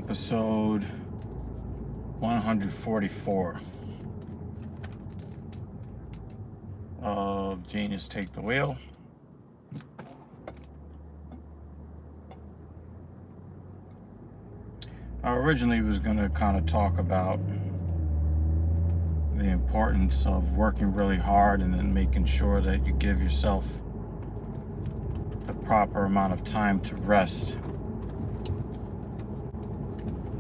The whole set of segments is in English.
episode 144 of Genius Take the Wheel. I originally was going to kind of talk about the importance of working really hard and then making sure that you give yourself the proper amount of time to rest.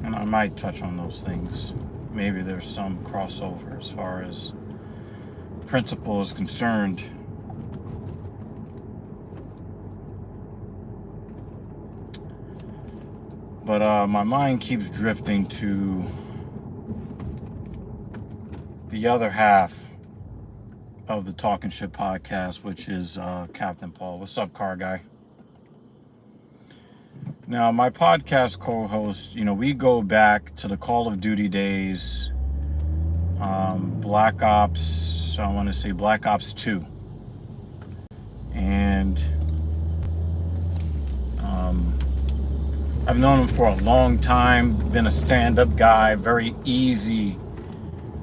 And I might touch on those things. Maybe there's some crossover as far as principle is concerned. But my mind keeps drifting to the other half of the Talkin Shit Podcast, which is Captain Paul. What's up, car guy? Now, my podcast co-host, we go back to the Call of Duty days, Black Ops, I want to say Black Ops 2. And I've known him for a long time, been a stand-up guy, very easy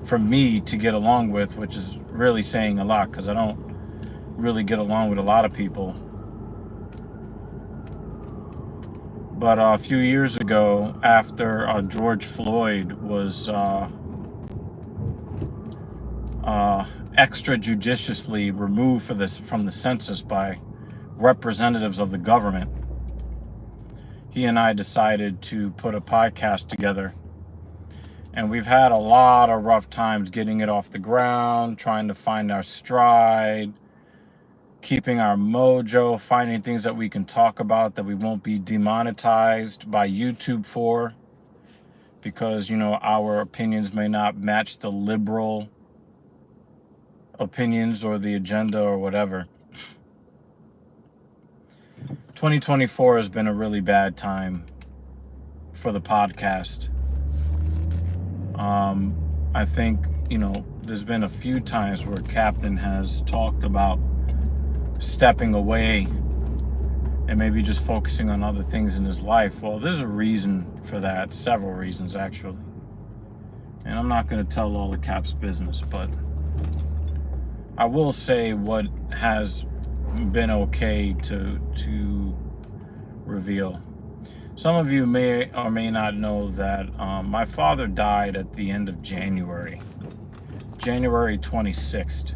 for me to get along with, which is really saying a lot because I don't really get along with a lot of people. But a few years ago, after George Floyd was extrajudiciously removed from the census by representatives of the government, he and I decided to put a podcast together. And we've had a lot of rough times getting it off the ground, trying to find our stride, keeping our mojo, finding things that we can talk about that we won't be demonetized by YouTube for, because, our opinions may not match the liberal opinions or the agenda or whatever. 2024 has been a really bad time for the podcast. I think, there's been a few times where Captain has talked about stepping away and maybe just focusing on other things in his life. Well, there's a reason for that, several reasons actually. And I'm not going to tell all the Cap's business, but I will say what has been okay to reveal. Some of you may or may not know that my father died at the end of January 26th.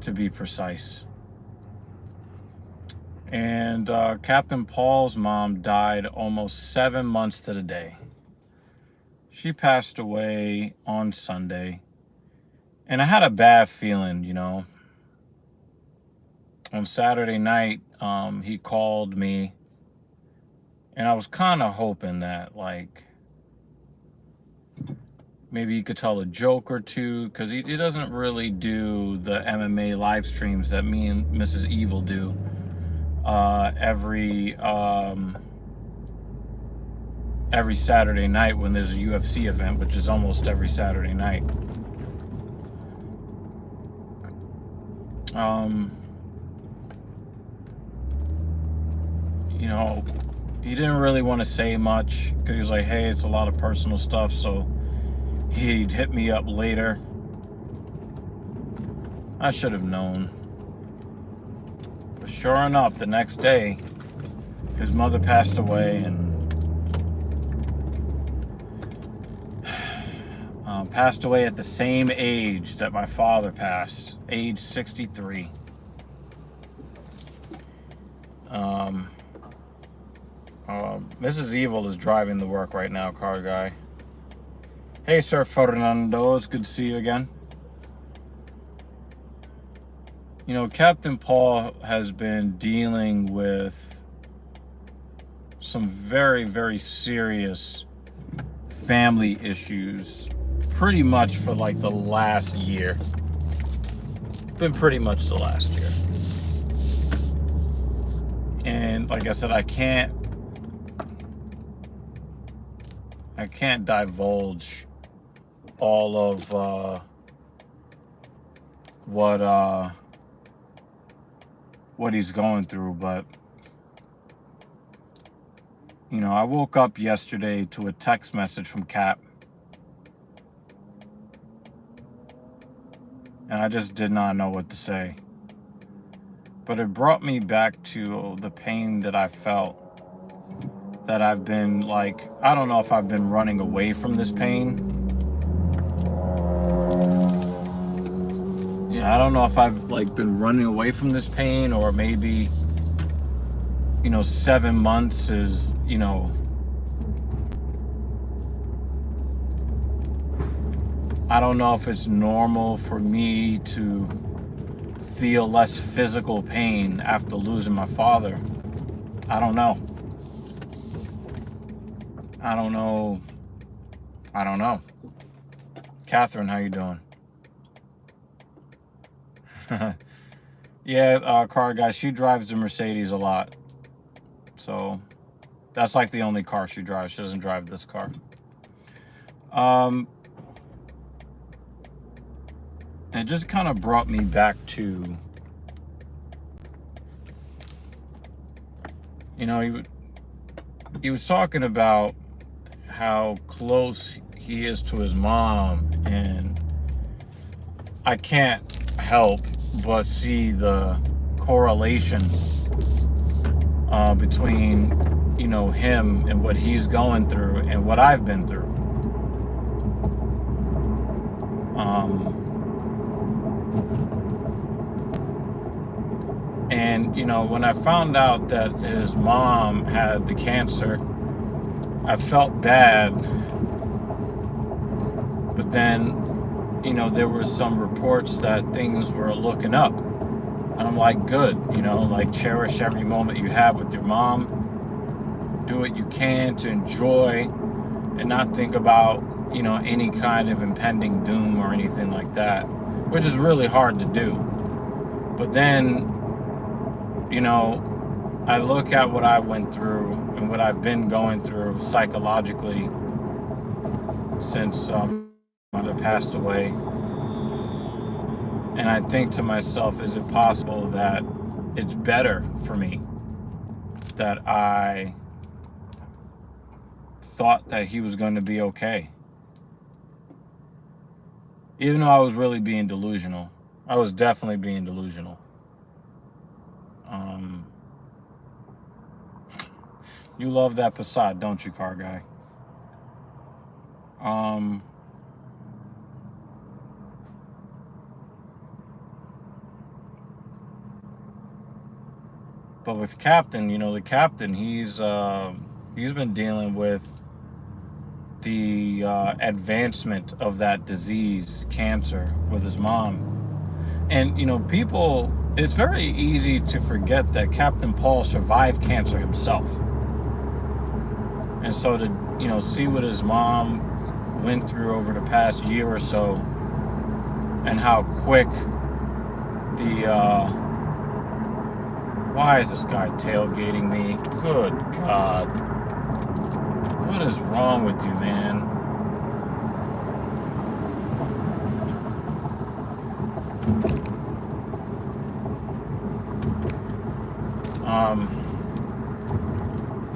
To be precise. And Captain Paul's mom died almost 7 months to the day. She passed away on Sunday. And I had a bad feeling, On Saturday night, he called me. And I was kind of hoping that, maybe he could tell a joke or two, because he doesn't really do the MMA live streams that me and Mrs. Evil do every Saturday night when there's a UFC event, which is almost every Saturday night. He didn't really want to say much because he was like, hey, it's a lot of personal stuff, so he'd hit me up later. I should have known. But sure enough, the next day, his mother passed away, and passed away at the same age that my father passed, age 63. Mrs. Evil is driving to work right now, car guy. Hey, Sir Fernando, it's good to see you again. Captain Paul has been dealing with some very, very serious family issues pretty much for the last year. Been pretty much the last year. And like I said, I can't divulge all of what he's going through, but I woke up yesterday to a text message from Capt, and I just did not know what to say. But it brought me back to the pain that I felt, that I've been I don't know if I've been running away from this pain. Yeah, I don't know if I've been running away from this pain, or maybe 7 months is I don't know if it's normal for me to feel less physical pain after losing my father. I don't know. Catherine, how you doing? Yeah, car guy, she drives the Mercedes a lot. So that's the only car she drives. She doesn't drive this car. It just kind of brought me back to, he was talking about how close he is to his mom, and I can't help but see the correlation between him and what he's going through and what I've been through. And when I found out that his mom had the cancer, I felt bad. But then there were some reports that things were looking up. And I'm like, good, cherish every moment you have with your mom. Do what you can to enjoy and not think about, any kind of impending doom or anything like that, which is really hard to do. But then, I look at what I went through and what I've been going through psychologically since my mother passed away. And I think to myself, is it possible that it's better for me that I thought that he was going to be okay? Even though I was really being delusional. I was definitely being delusional. You love that Passat, don't you, car guy? But with Captain, the Captain, he's been dealing with the advancement of that disease, cancer, with his mom. And people, it's very easy to forget that Captain Paul survived cancer himself. And so to see what his mom went through over the past year or so, and how quick why is this guy tailgating me? Good God. What is wrong with you, man?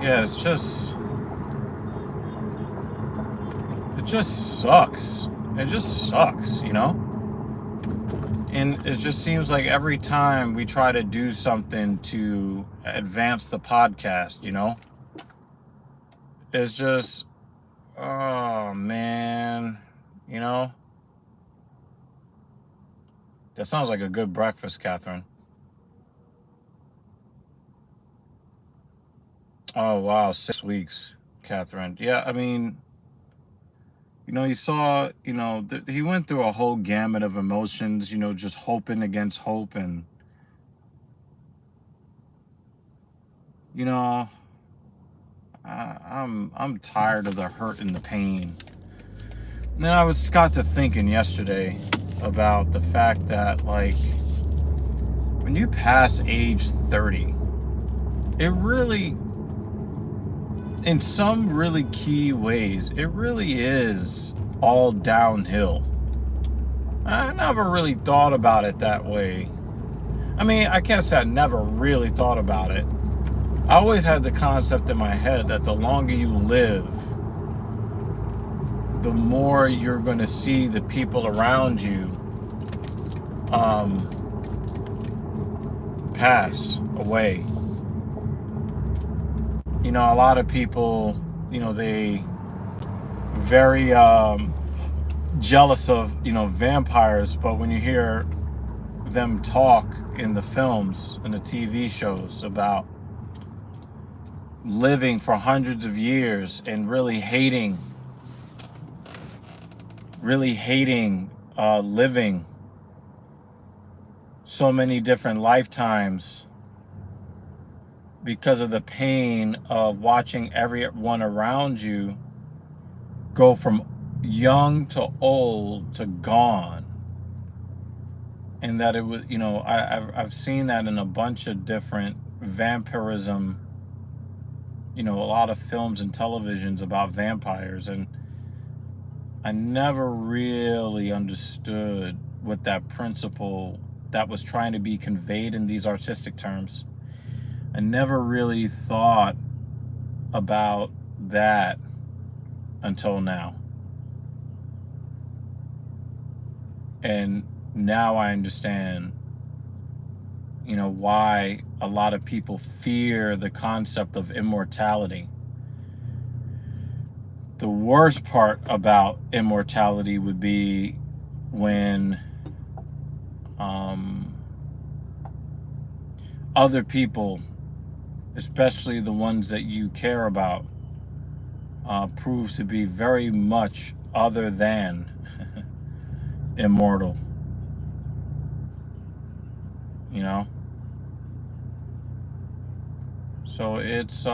Yeah, it just sucks. It just sucks, And it just seems like every time we try to do something to advance the podcast, it's just, oh man, That sounds like a good breakfast, Catherine. Oh wow, 6 weeks, Catherine. Yeah, I mean, you saw, he went through a whole gamut of emotions, just hoping against hope, and, I'm tired of the hurt and the pain. And then I got to thinking yesterday about the fact that, when you pass age 30, it really, in some really key ways, it really is all downhill. I never really thought about it that way. I mean, I can't say I never really thought about it, I always had the concept in my head that the longer you live, the more you're going to see the people around you pass away. You know, a lot of people, you know, they very jealous of, you know, vampires, but when you hear them talk in the films and the TV shows about living for hundreds of years and really hating living so many different lifetimes because of the pain of watching everyone around you go from young to old to gone. And that it was, you know, I've seen that in a bunch of different vampirism, you know, a lot of films and televisions about vampires, and I never really understood what that principle that was trying to be conveyed in these artistic terms. I never really thought about that until now. And now I understand, you know, why a lot of people fear the concept of immortality. The worst part about immortality would be when other people, especially the ones that you care about, prove to be very much other than immortal. You know? So it's, you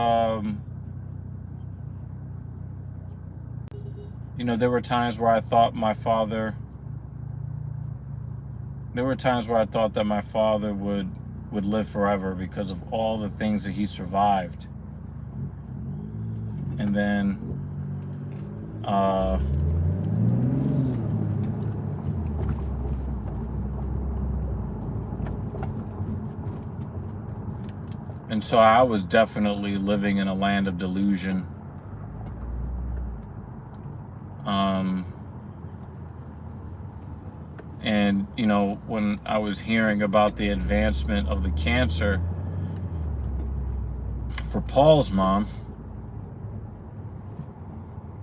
know, there were times where I thought that my father would live forever because of all the things that he survived. And then and so I was definitely living in a land of delusion. And, you know, when I was hearing about the advancement of the cancer for Paul's mom,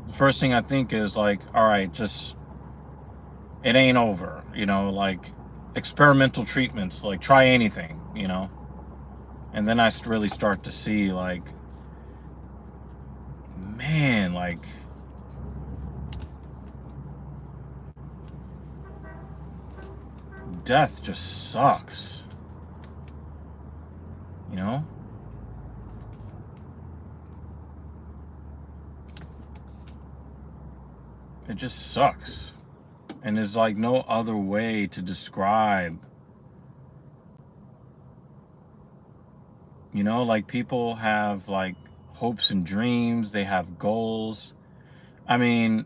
the first thing I think is like, all right, just, it ain't over, you know, like experimental treatments, like try anything, you know. And then I really start to see like, man, like, death just sucks, you know? It just sucks. And there's like no other way to describe, you know, like people have like hopes and dreams, they have goals. I mean,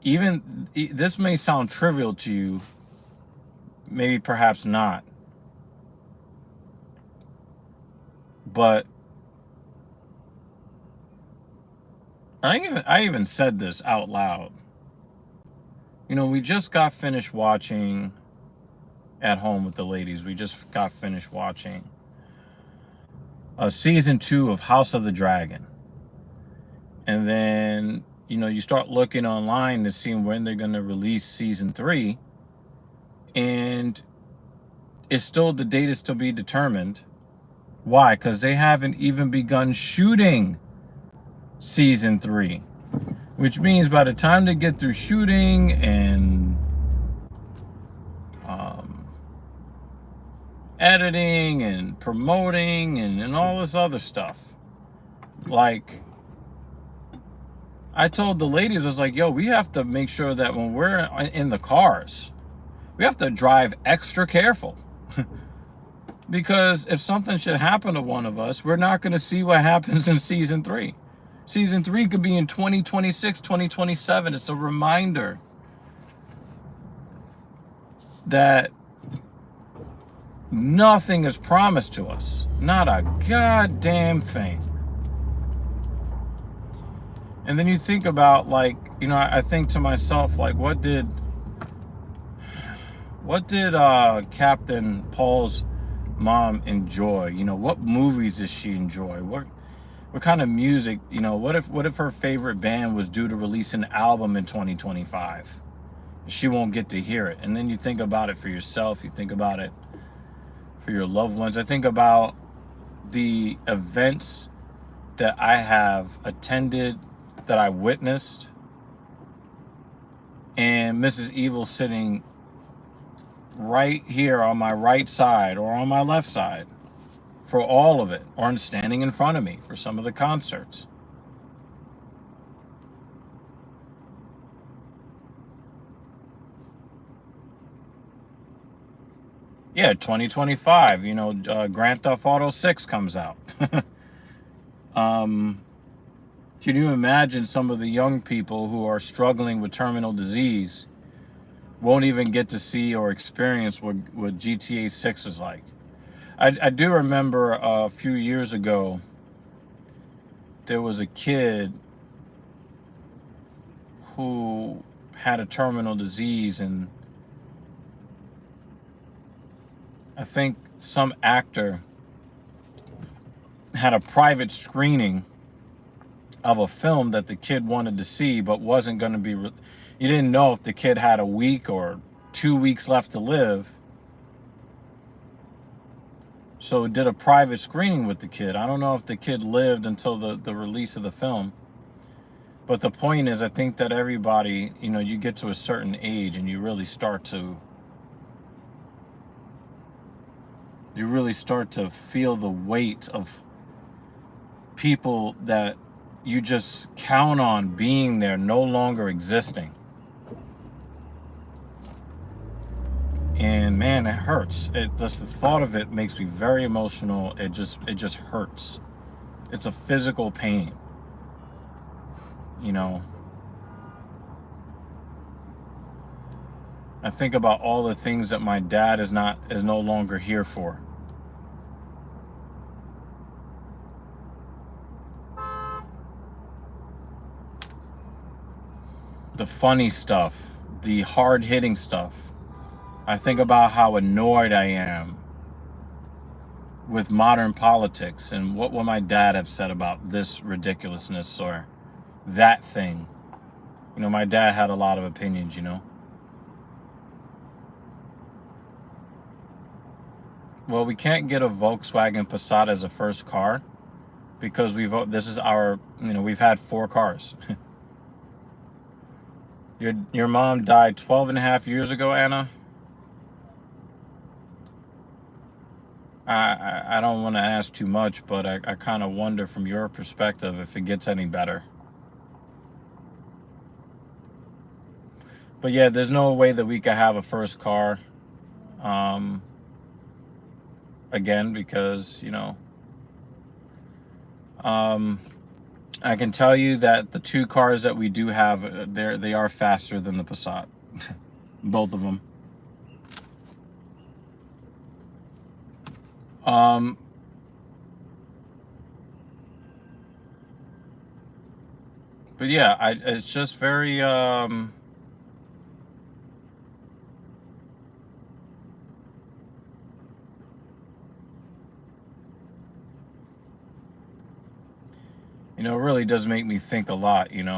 even this may sound trivial to you, maybe perhaps not, but I even said this out loud. You know, we just got finished watching at home with the ladies. We just got finished watching season 2 of House of the Dragon. And then, you know, you start looking online to see when they're going to release season 3. And the date is to be determined. Why? Because they haven't even begun shooting season 3. Which means by the time they get through shooting and editing and promoting and all this other stuff, like, I told the ladies, I was like, yo, we have to make sure that when we're in the cars, we have to drive extra careful. Because if something should happen to one of us, we're not going to see what happens in season 3. Season 3 could be in 2026, 2027. It's a reminder that Nothing is promised to us. Not a goddamn thing. And then you think about, like, I think to myself, like, what did Captain Paul's mom enjoy? What movies does she enjoy? What kind of music? What if her favorite band was due to release an album in 2025? She won't get to hear it. And then you think about it for yourself. You think about it for your loved ones. I think about the events that I have attended, that I witnessed, and Mrs. Evil sitting right here on my right side or on my left side for all of it, or standing in front of me for some of the concerts. Yeah, 2025, Grand Theft Auto 6 comes out. Can you imagine some of the young people who are struggling with terminal disease won't even get to see or experience what GTA 6 is like? I do remember a few years ago, there was a kid who had a terminal disease, and I think some actor had a private screening of a film that the kid wanted to see, but wasn't going to be. You didn't know if the kid had a week or 2 weeks left to live. So it did a private screening with the kid. I don't know if the kid lived until the release of the film. But the point is, I think that everybody, you get to a certain age and you really start to feel the weight of people that you just count on being there no longer existing. And man, it hurts. Just the thought of it makes me very emotional. It just hurts. It's a physical pain. I think about all the things that my dad is no longer here for. The funny stuff, the hard-hitting stuff. I think about how annoyed I am with modern politics and what will my dad have said about this ridiculousness or that thing. My dad had a lot of opinions, Well, we can't get a Volkswagen Passat as a first car because we've had 4 cars. Your mom died 12 and a half years ago, Anna. I don't want to ask too much, but I kind of wonder from your perspective if it gets any better. But yeah, there's no way that we could have a first car again because, I can tell you that the 2 cars that we do have, they are faster than the Passat. Both of them. But yeah, it's just very it really does make me think a lot, and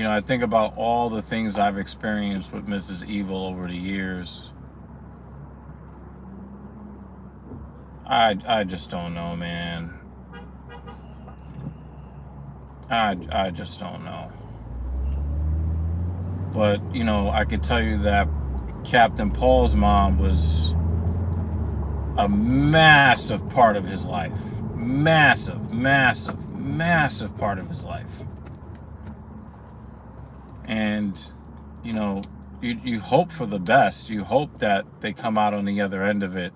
I think about all the things I've experienced with Mrs. Evil over the years. I just don't know, man. I just don't know. But, I could tell you that Captain Paul's mom was a massive part of his life. Massive, massive, massive part of his life. And, you hope for the best. You hope that they come out on the other end of it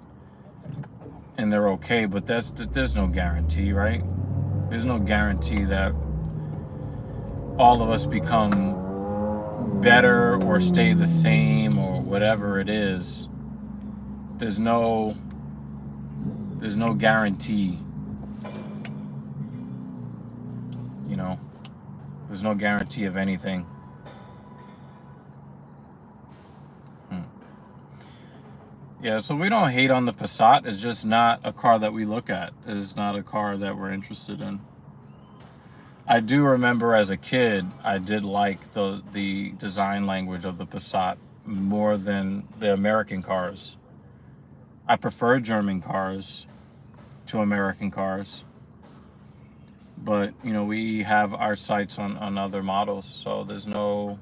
and they're okay, but there's no guarantee, right? There's no guarantee that all of us become better or stay the same or whatever it is. There's no guarantee. You know, there's no guarantee of anything. Yeah, so we don't hate on the Passat. It's just not a car that we look at. It's not a car that we're interested in. I do remember as a kid, I did like the design language of the Passat more than the American cars. I prefer German cars to American cars. But, you know, we have our sights on other models. So there's no,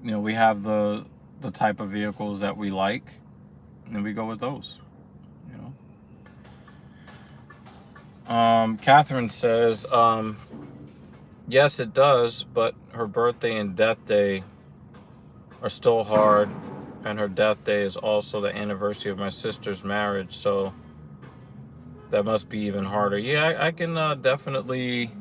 you know, we have the type of vehicles that we like, and we go with those, you know. Catherine says, yes, it does, but her birthday and death day are still hard, and her death day is also the anniversary of my sister's marriage, so that must be even harder. Yeah, I can definitely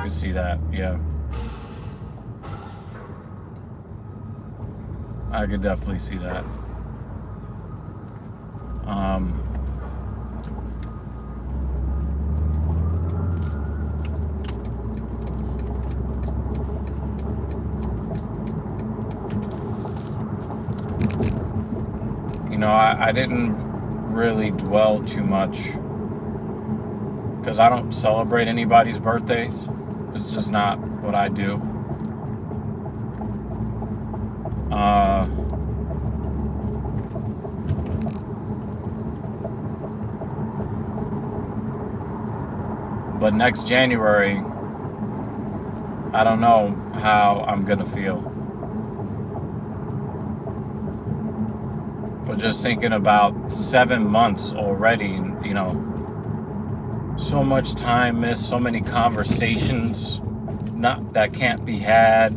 could see that. Yeah, I could definitely see that. You know, I didn't really dwell too much because I don't celebrate anybody's birthdays. It's just not what I do. But next January, I don't know how I'm gonna feel. But just thinking about 7 months already, you know, so much time missed, so many conversations that can't be had.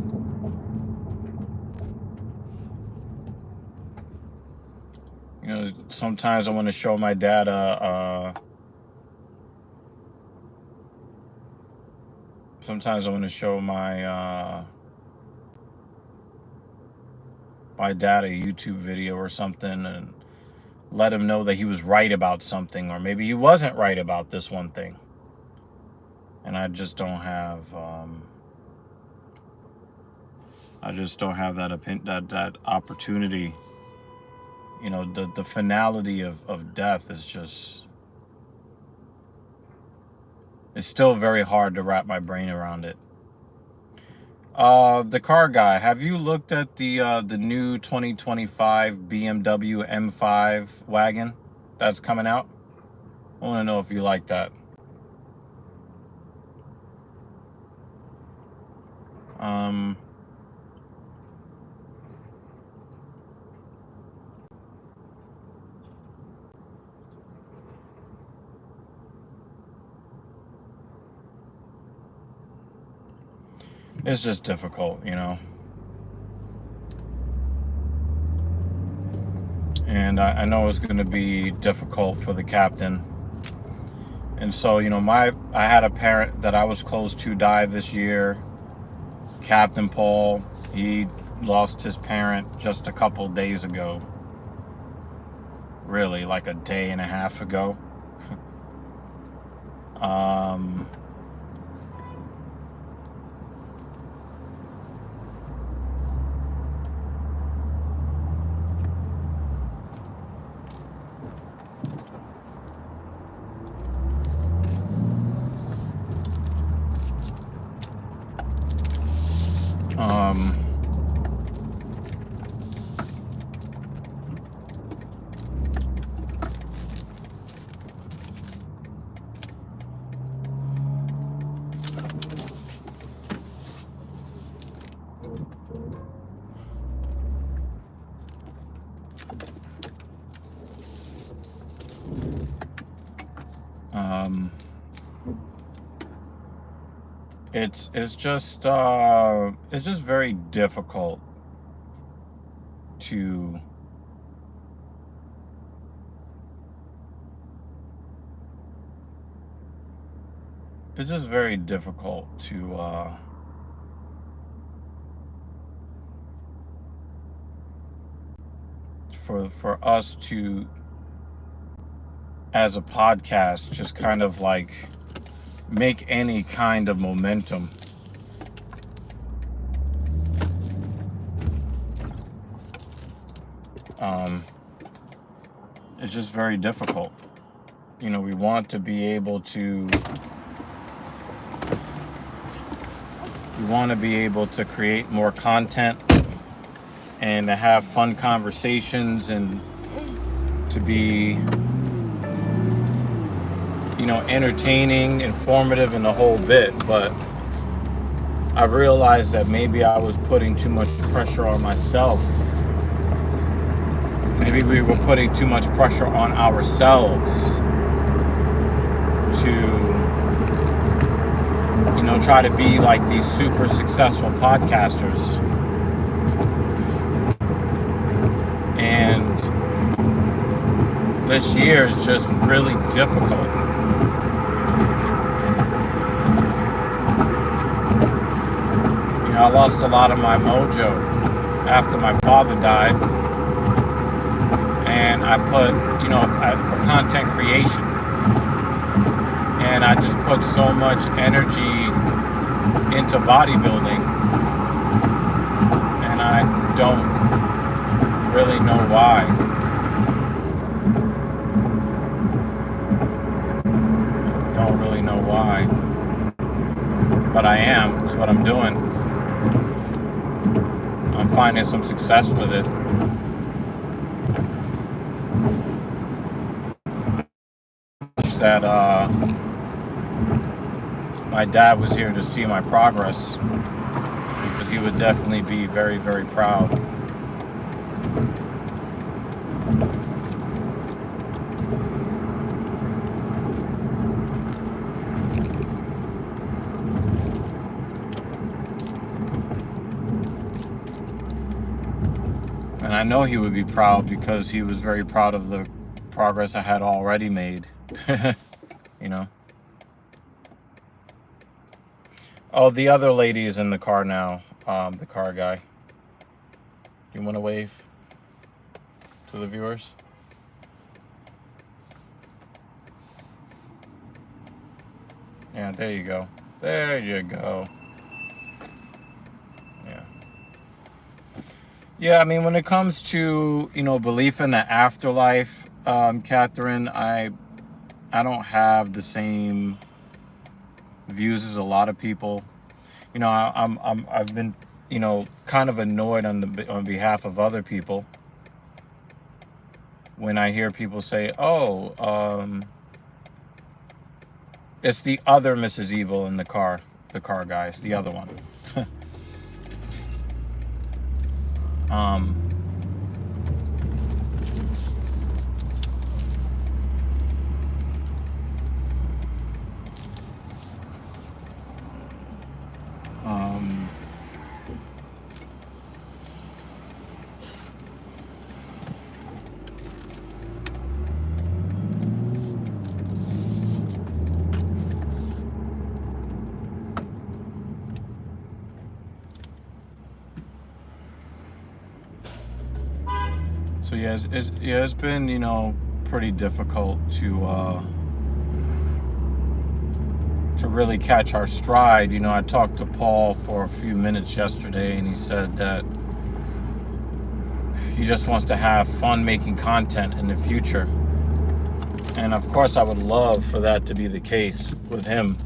You know, sometimes I want to show my dad sometimes I want to show my dad a YouTube video or something and let him know that he was right about something, or maybe he wasn't right about this one thing. And I just don't have that opportunity. You know, the finality of death is just, it's still very hard to wrap my brain around it. The car guy, have you looked at the new 2025 BMW M5 wagon that's coming out? I want to know if you like that. It's just difficult, you know. And I know it's going to be difficult for the captain. And so, you know, I had a parent that I was close to die this year. Captain Paul, he lost his parent just a couple days ago. Really, like a day and a half ago. It's just very difficult to it's just very difficult to for us to, as a podcast, just kind of like make any kind of momentum. It's just very difficult. You know, we want to be able to create more content and to have fun conversations and to be, you know, entertaining, informative, and the whole bit. But I realized that maybe I was putting too much pressure on myself. Maybe we were putting too much pressure on ourselves to, you know, try to be like these super successful podcasters. And this year is just really difficult. You know, I lost a lot of my mojo after my father died. And I put, you know, for content creation. And I just put so much energy into bodybuilding. And I don't really know why. Don't really know why. But I am. It's what I'm doing. I'm finding some success with it. That my dad was here to see my progress, because he would definitely be very, very proud. And I know he would be proud because he was very proud of the progress I had already made. You know. Oh, the other lady is in the car now. The car guy. Do you want to wave to the viewers? Yeah, there you go. There you go. Yeah. Yeah, I mean, when it comes to, you know, belief in the afterlife, Catherine, I don't have the same views as a lot of people. You know, I've been, you know, kind of annoyed on behalf of other people when I hear people say, "Oh, it's the other Mrs. Evil in the car guy. It's the other one." So yeah, it's been, you know, pretty difficult to really catch our stride. You know, I talked to Paul for a few minutes yesterday, and he said that he just wants to have fun making content in the future. And of course, I would love for that to be the case with him.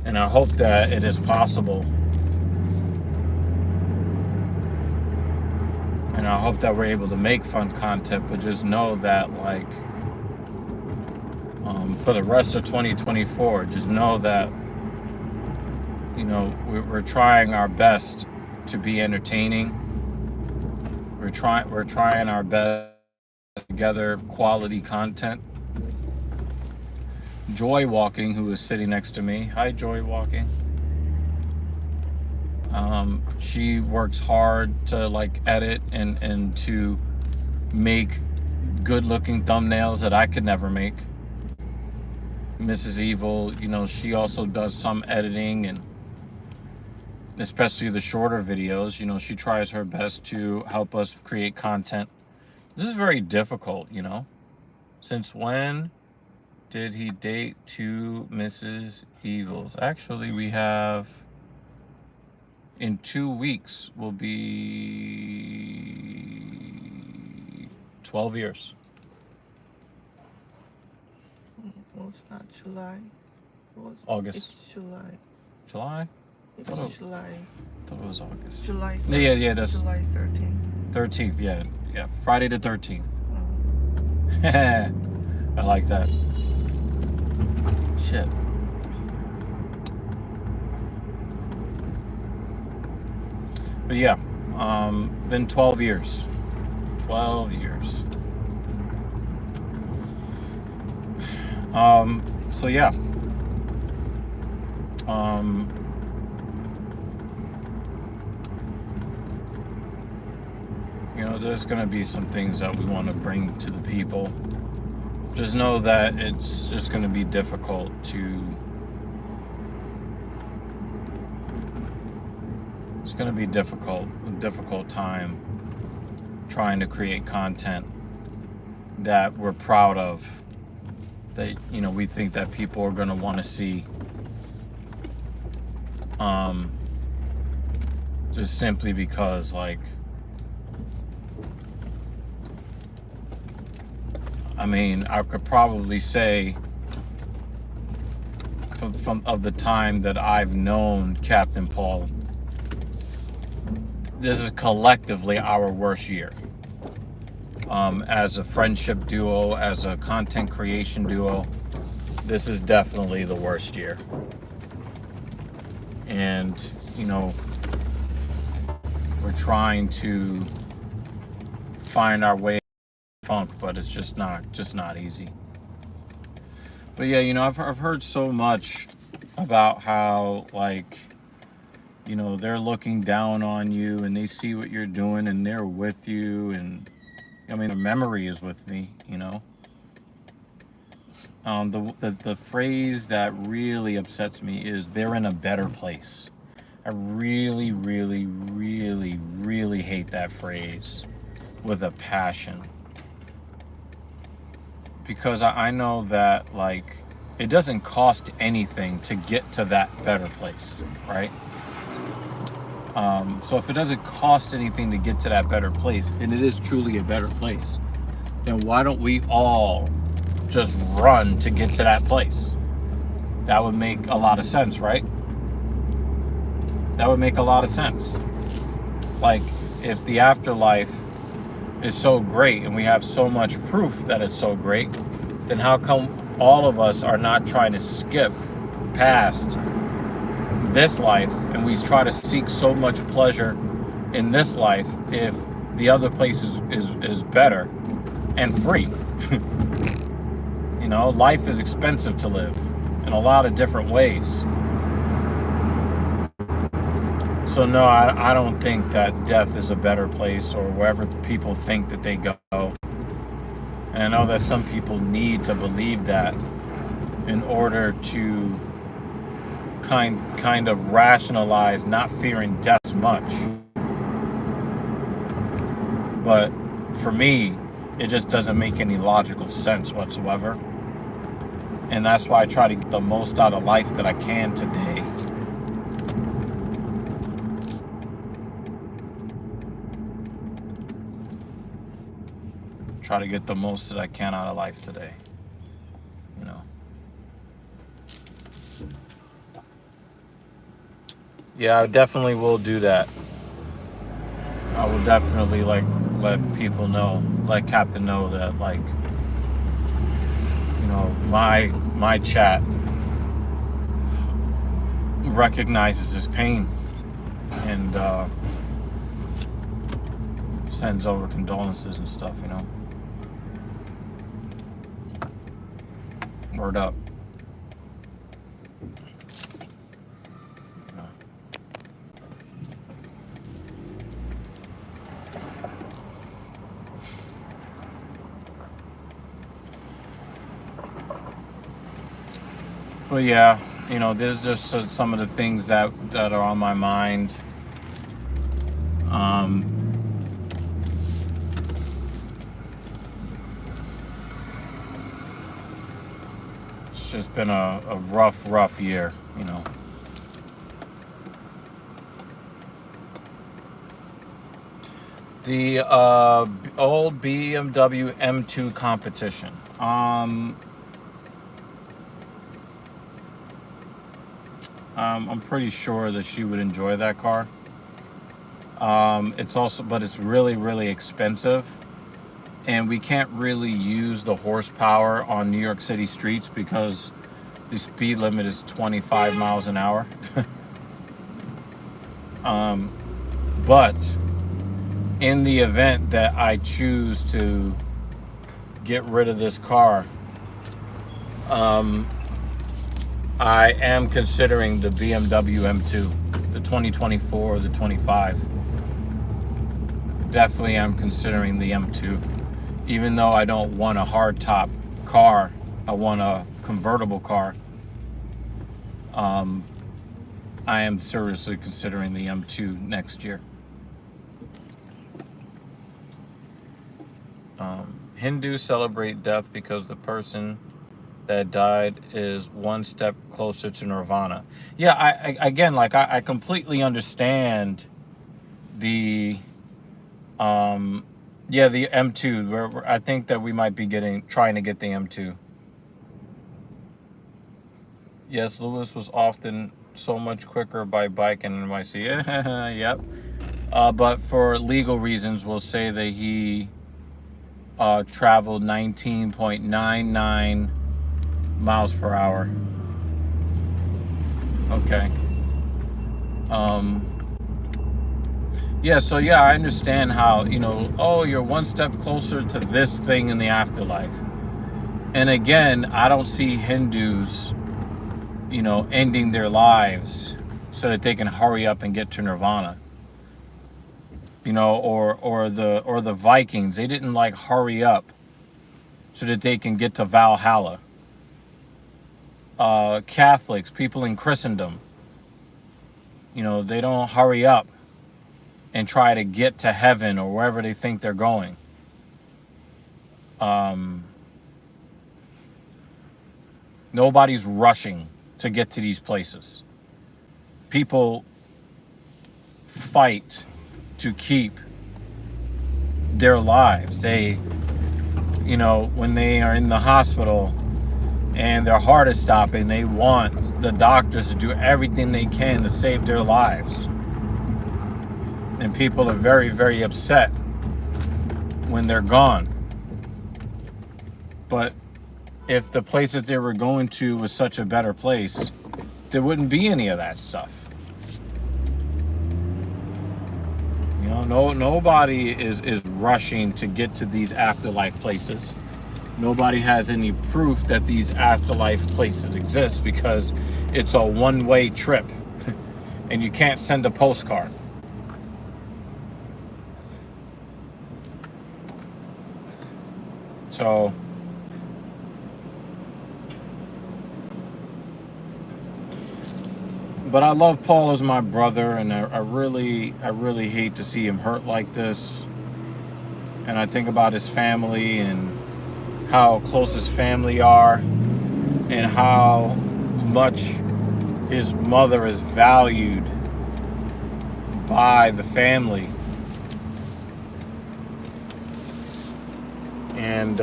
And I hope that it is possible. And I hope that we're able to make fun content, but just know that, like, for the rest of 2024, just know that, you know, we're trying our best to be entertaining. We're trying our best to gather quality content. Joy Walking, who is sitting next to me. Hi, Joy Walking. She works hard to like edit and to make good looking thumbnails that I could never make. Mrs. Evil, she also does some editing, and especially the shorter videos. She tries her best to help us create content. This is very difficult. Since when did he date two Mrs. Evils? Actually, we have, in 2 weeks will be 12 years. Well, it's not July. August. It's July. July? It's July. I thought it was August. July 13th. Yeah, that's July 13th. 13th, yeah. Friday the 13th. I like that. Shit. But yeah, been 12 years. 12 years. So yeah. There's gonna be some things that we want to bring to the people. Just know that it's just gonna be difficult it's gonna be a difficult time trying to create content that we're proud of, that we think that people are gonna want to see. Just simply because, like, I could probably say from of the time that I've known Captain Paul, this is collectively our worst year. As a friendship duo, as a content creation duo, this is definitely the worst year. And, we're trying to find our way funk, but it's just not easy. But yeah, I've heard so much about how, like, they're looking down on you and they see what you're doing and they're with you, and their memory is with me. The phrase that really upsets me is they're in a better place. I really, really, really, really hate that phrase with a passion. Because I know that, like, it doesn't cost anything to get to that better place, right? So if it doesn't cost anything to get to that better place, and it is truly a better place, then why don't we all just run to get to that place? That would make a lot of sense, right? That would make a lot of sense. Like, if the afterlife is so great and we have so much proof that it's so great, then how come all of us are not trying to skip past this life and we try to seek so much pleasure in this life if the other place is better and free? Life is expensive to live in a lot of different ways. So no, I don't think that death is a better place, or wherever people think that they go. And I know that some people need to believe that in order to kind of rationalize not fearing death as much. But for me, it just doesn't make any logical sense whatsoever. And that's why I try to get the most out of life that I can today. Try to get the most that I can out of life today. Yeah, I definitely will do that. I will definitely, like, let people know, let Captain know that, like, my chat recognizes his pain and sends over condolences and stuff, Word up. But yeah, there's just some of the things that are on my mind. It's just been a rough year. The old BMW M2 competition. I'm pretty sure that she would enjoy that car. But it's really, really expensive, and we can't really use the horsepower on New York City streets because the speed limit is 25 miles an hour. But in the event that I choose to get rid of this car, I am considering the BMW M2, the 2024 or the 25. Definitely am considering the M2. Even though I don't want a hardtop car, I want a convertible car. I am seriously considering the M2 next year. Hindus celebrate death because the person that died is one step closer to nirvana. Yeah, I completely understand the the M2. Where I think that we might be trying to get the M2. Yes, Lewis was often so much quicker by bike and NYC. Yep. But for legal reasons, we'll say that he traveled 19.99 miles per hour. Okay. I understand how, you're one step closer to this thing in the afterlife. And again, I don't see Hindus, ending their lives so that they can hurry up and get to nirvana. Or the Vikings, they didn't hurry up so that they can get to Valhalla. Catholics, people in Christendom, they don't hurry up and try to get to heaven or wherever they think they're going. Nobody's rushing to get to these places. People fight to keep their lives. They, when they are in the hospital and their heart is stopping, they want the doctors to do everything they can to save their lives. And people are very, very upset when they're gone. But if the place that they were going to was such a better place, there wouldn't be any of that stuff. Nobody is rushing to get to these afterlife places. Nobody has any proof that these afterlife places exist because it's a one-way trip and you can't send a postcard. So but I love Paul as my brother, and I really hate to see him hurt like this. And I think about his family and how close his family are and how much his mother is valued by the family. And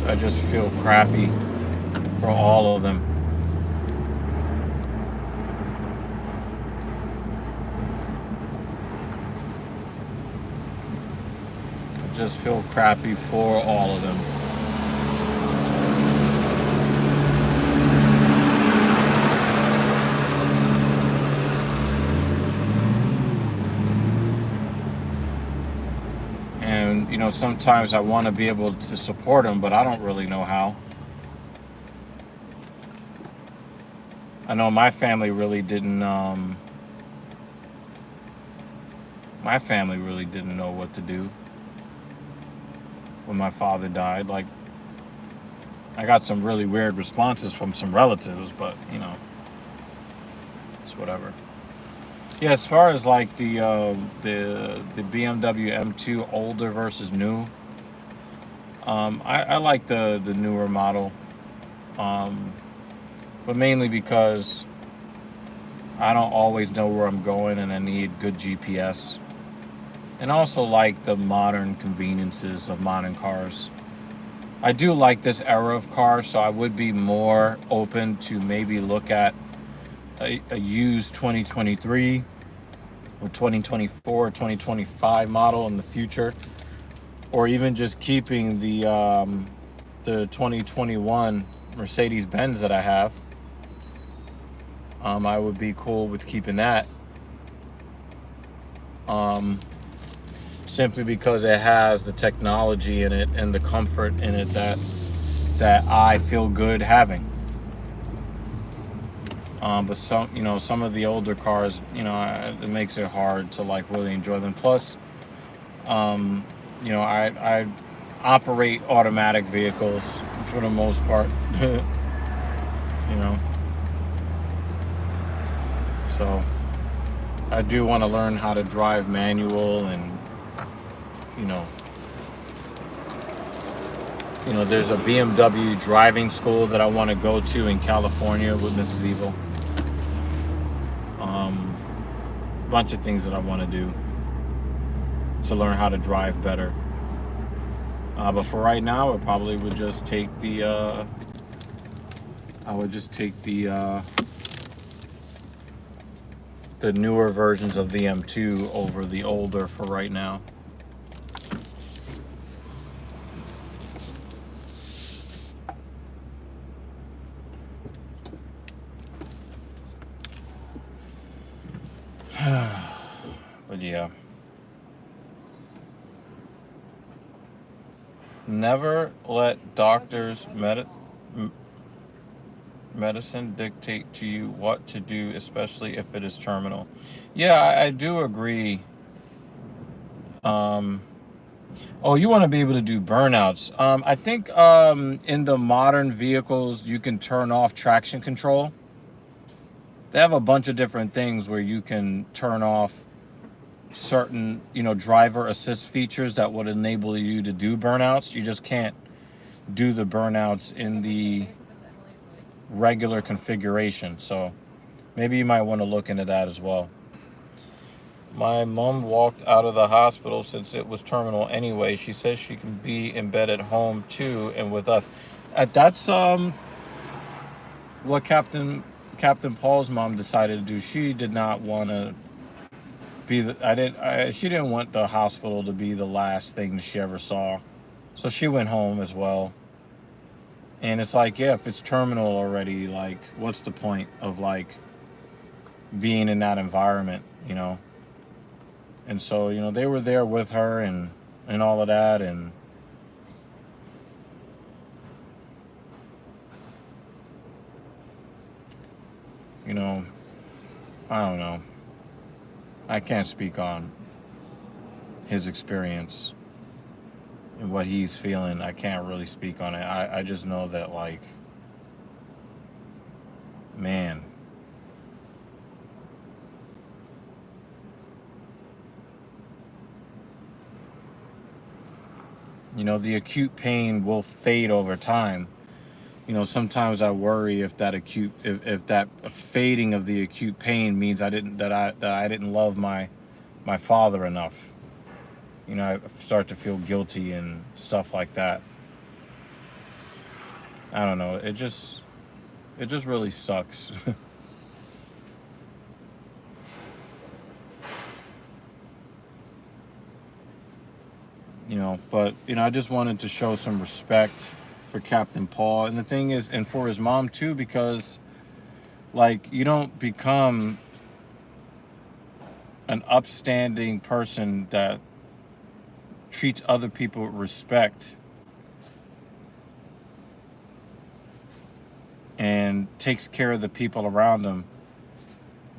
I just feel crappy for all of them. I just feel crappy for all of them. And sometimes I want to be able to support them, but I don't really know how. I know my family really didn't my family really didn't know what to do when my father died. Like, I got some really weird responses from some relatives, but it's whatever. Yeah, as far as like the BMW M2 older versus new, I like the newer model, um, but mainly because I don't always know where I'm going and I need good GPS, and also like the modern conveniences of modern cars. I do like this era of cars, so I would be more open to maybe look at a used 2023 or 2024 or 2025 model in the future, or even just keeping the 2021 Mercedes Benz that I have. I would be cool with keeping that, um, simply because it has the technology in it and the comfort in it that I feel good having. But some of the older cars, it makes it hard to like really enjoy them. Plus, um, I operate automatic vehicles for the most part. you know, so I do want to learn how to drive manual, and you know, there's a BMW driving school that I want to go to in California with Mrs. Evil. Bunch of things that I want to do to learn how to drive better. But for right now, I probably would just take the the newer versions of the M2 over the older for right now. But yeah. Never let doctors medicine dictate to you what to do, especially if it is terminal. Yeah, I do agree. Um, oh, you want to be able to do burnouts. I think in the modern vehicles, you can turn off traction control. They have a bunch of different things where you can turn off certain, driver assist features that would enable you to do burnouts. You just can't do the burnouts in the regular configuration. So maybe you might want to look into that as well. My mom walked out of the hospital since it was terminal anyway. She says she can be in bed at home too and with us. That's what Captain Paul's mom decided to do. She did not want to she didn't want the hospital to be the last thing she ever saw. So she went home as well. And it's like, yeah, if it's terminal already, like, what's the point of like being in that environment? And so, they were there with her and all of that, and I don't know. I can't speak on his experience and what he's feeling. I can't really speak on it. I just know that, like, man, the acute pain will fade over time. Sometimes I worry if that fading of the acute pain means I didn't love my father enough. I start to feel guilty and stuff like that. I don't know. It just really sucks. But I just wanted to show some respect for Captain Paul, and the thing is, and for his mom too, because like you don't become an upstanding person that treats other people with respect and takes care of the people around them.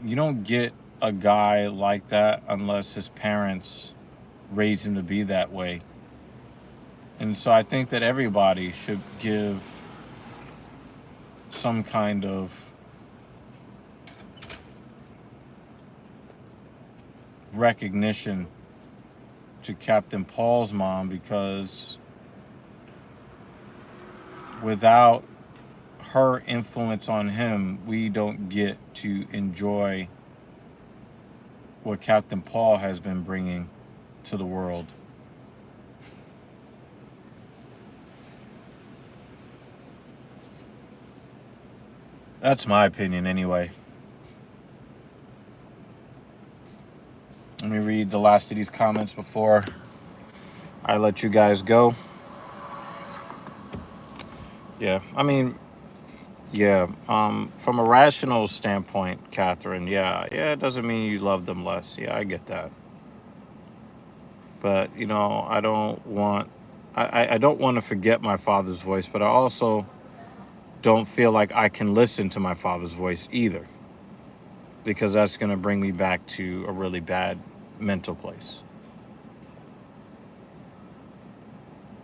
You don't get a guy like that unless his parents raised him to be that way. And so I think that everybody should give some kind of recognition to Captain Paul's mom, because without her influence on him, we don't get to enjoy what Captain Paul has been bringing to the world. That's my opinion anyway. Let me read the last of these comments before I let you guys go. Yeah, I mean, yeah, from a rational standpoint, Catherine, yeah, it doesn't mean you love them less. Yeah, I get that. But, I don't want to forget my father's voice, but I also don't feel like I can listen to my father's voice either, because that's going to bring me back to a really bad mental place.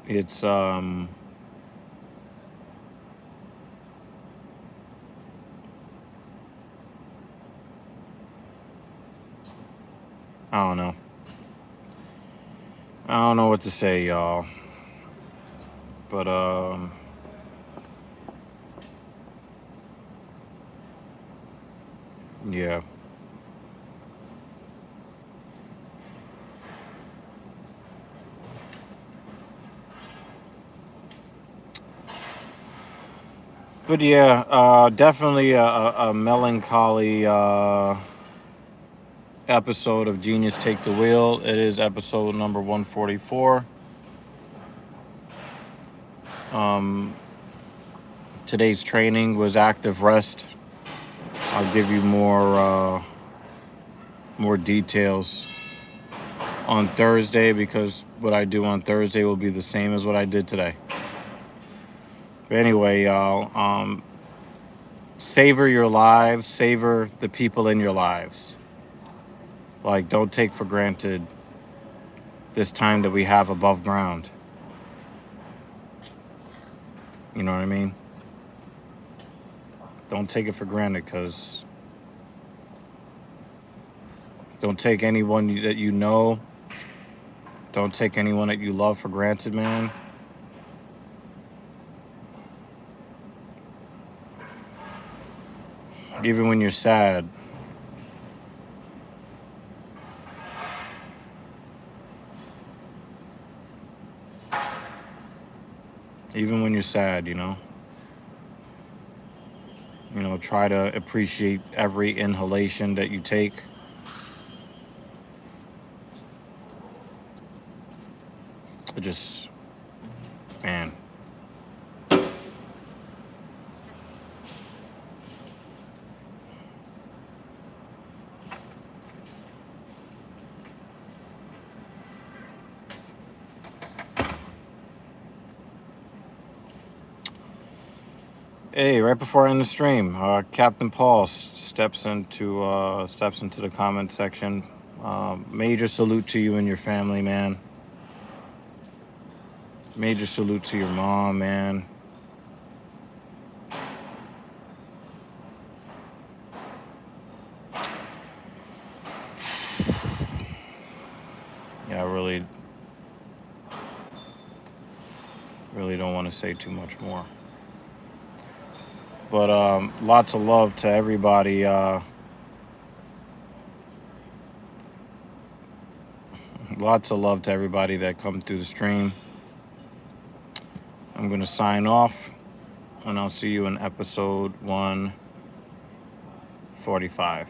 It's I don't know. I don't know what to say, y'all. But yeah. But yeah, definitely a melancholy episode of Genius Take the Wheel. It is episode number 144. Today's training was active rest. I'll give you more details on Thursday, because what I do on Thursday will be the same as what I did today. But anyway, y'all, savor your lives, savor the people in your lives. Like, don't take for granted this time that we have above ground. You know what I mean? Don't take it for granted, because don't take anyone that you know, don't take anyone that you love for granted, man. Even when you're sad. Even when you're sad, try to appreciate every inhalation that you take. Just, man. Hey, right before I end the stream, Captain Paul steps into the comment section. Major salute to you and your family, man. Major salute to your mom, man. Yeah, I really don't want to say too much more. But lots of love to everybody. Lots of love to everybody that come through the stream. I'm going to sign off, and I'll see you in episode 145.